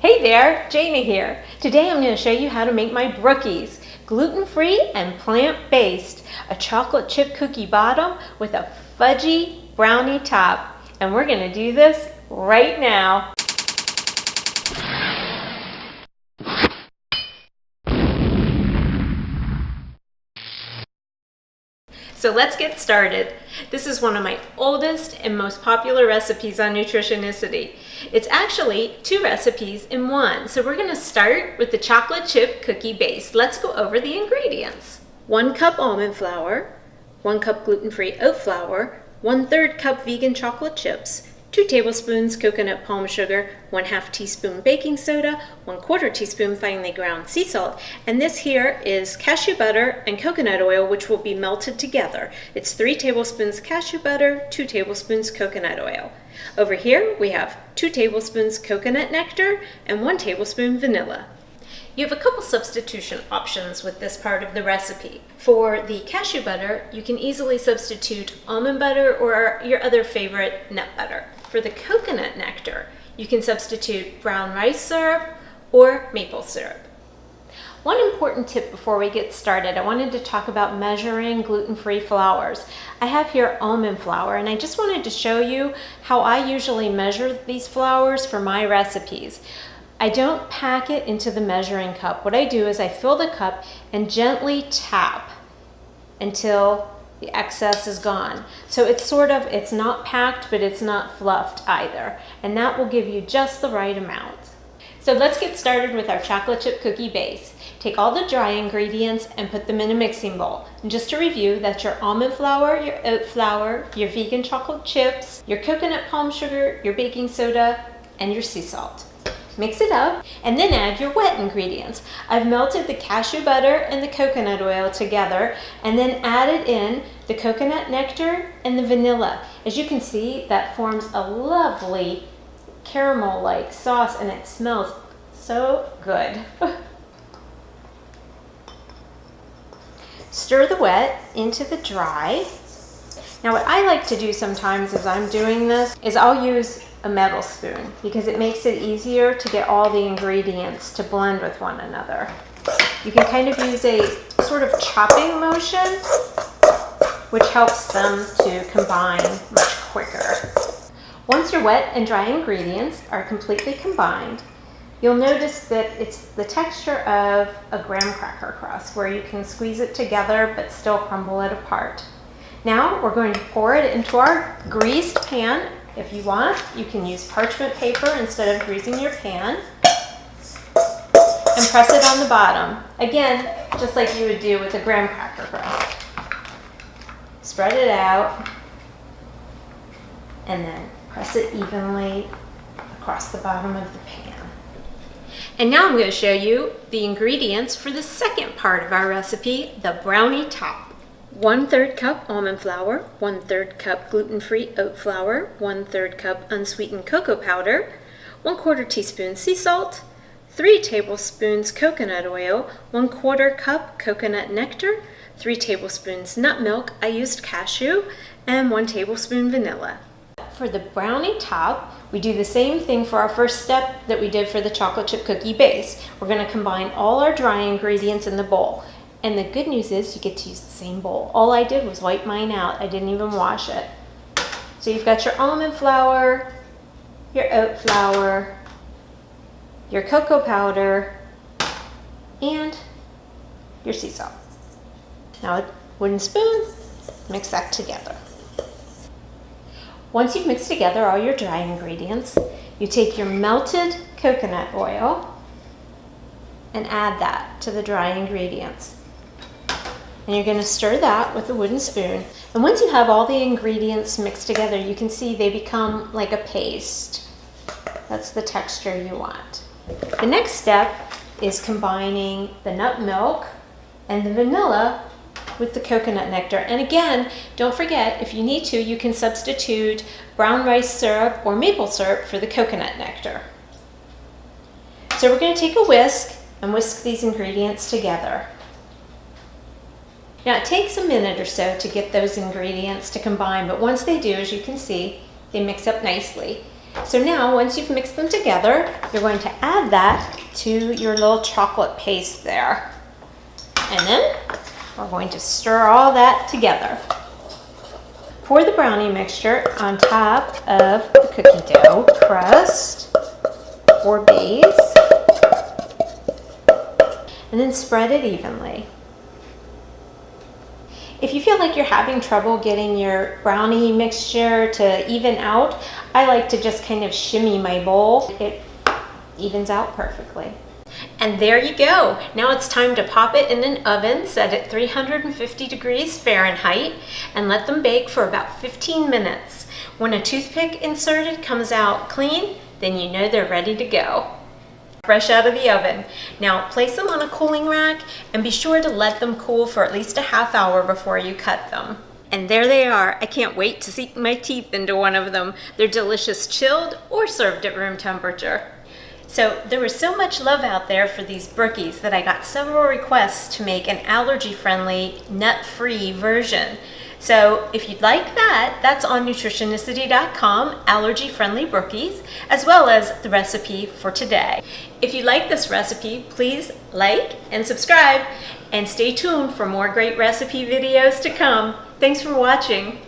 Hey there, Jana here. Today I'm going to show you how to make my Brookies, gluten-free and plant-based, a chocolate chip cookie bottom with a fudgy brownie top. And we're going to do this right now. So let's get started. This is one of my oldest and most popular recipes on Nutritionicity. It's actually 2 recipes in one. So we're going to start with the chocolate chip cookie base. Let's go over the ingredients. 1 cup almond flour, 1 cup gluten-free oat flour, 1/3 cup vegan chocolate chips, 2 tablespoons coconut palm sugar, 1/2 teaspoon baking soda, 1/4 teaspoon finely ground sea salt, and this here is cashew butter and coconut oil, which will be melted together. It's 3 tablespoons cashew butter, 2 tablespoons coconut oil. Over here we have 2 tablespoons coconut nectar and 1 tablespoon vanilla. You have a couple substitution options with this part of the recipe. For the cashew butter, you can easily substitute almond butter or your other favorite nut butter. For the coconut nectar, you can substitute brown rice syrup or maple syrup. One important tip before we get started, I wanted to talk about measuring gluten-free flours. I have here almond flour, and I just wanted to show you how I usually measure these flours for my recipes. I don't pack it into the measuring cup. What I do is I fill the cup and gently tap until the excess is gone. So it's not packed, but it's not fluffed either. And that will give you just the right amount. So let's get started with our chocolate chip cookie base. Take all the dry ingredients and put them in a mixing bowl. And just to review, that's your almond flour, your oat flour, your vegan chocolate chips, your coconut palm sugar, your baking soda, and your sea salt. Mix it up and then add your wet ingredients. I've melted the cashew butter and the coconut oil together and then added in the coconut nectar and the vanilla. As you can see, that forms a lovely caramel-like sauce and it smells so good. Stir the wet into the dry. Now what I like to do sometimes as I'm doing this is I'll use a metal spoon because it makes it easier to get all the ingredients to blend with one another. You can kind of use a sort of chopping motion, which helps them to combine much quicker. Once your wet and dry ingredients are completely combined, you'll notice that it's the texture of a graham cracker crust where you can squeeze it together but still crumble it apart. Now we're going to pour it into our greased pan. If you want, you can use parchment paper instead of greasing your pan. And press it on the bottom. Again, just like you would do with a graham cracker crust. Spread it out and then press it evenly across the bottom of the pan. And now I'm going to show you the ingredients for the second part of our recipe, the brownie top. 1/3 cup almond flour, 1/3 cup gluten-free oat flour, 1/3 cup unsweetened cocoa powder, 1/4 teaspoon sea salt, 3 tablespoons coconut oil, 1/4 cup coconut nectar, 3 tablespoons nut milk, I used cashew, and 1 tablespoon vanilla. For the brownie top, we do the same thing for our first step that we did for the chocolate chip cookie base. We're going to combine all our dry ingredients in the bowl. And the good news is you get to use the same bowl. All I did was wipe mine out. I didn't even wash it. So you've got your almond flour, your oat flour, your cocoa powder, and your sea salt. Now a wooden spoon, mix that together. Once you've mixed together all your dry ingredients, you take your melted coconut oil and add that to the dry ingredients. And you're going to stir that with a wooden spoon. And once you have all the ingredients mixed together, you can see they become like a paste. That's the texture you want. The next step is combining the nut milk and the vanilla with the coconut nectar. And again, don't forget, if you need to, you can substitute brown rice syrup or maple syrup for the coconut nectar. So we're going to take a whisk and whisk these ingredients together. Now it takes a minute or so to get those ingredients to combine, but once they do, as you can see, they mix up nicely. So now, once you've mixed them together, you're going to add that to your little chocolate paste there. And then we're going to stir all that together. Pour the brownie mixture on top of the cookie dough crust or base, and then spread it evenly. If you feel like you're having trouble getting your brownie mixture to even out, I like to just kind of shimmy my bowl. It evens out perfectly. And there you go. Now it's time to pop it in an oven set at 350 degrees Fahrenheit and let them bake for about 15 minutes. When a toothpick inserted comes out clean, then you know they're ready to go. Fresh out of the oven. Now place them on a cooling rack and be sure to let them cool for at least a half hour before you cut them. And there they are. I can't wait to sink my teeth into one of them. They're delicious chilled or served at room temperature. So there was so much love out there for these Brookies that I got several requests to make an allergy-friendly, nut-free version. So if you'd like that, that's on Nutritionicity.com, allergy-friendly Brookies, as well as the recipe for today. If you like this recipe, please like and subscribe, and stay tuned for more great recipe videos to come. Thanks for watching.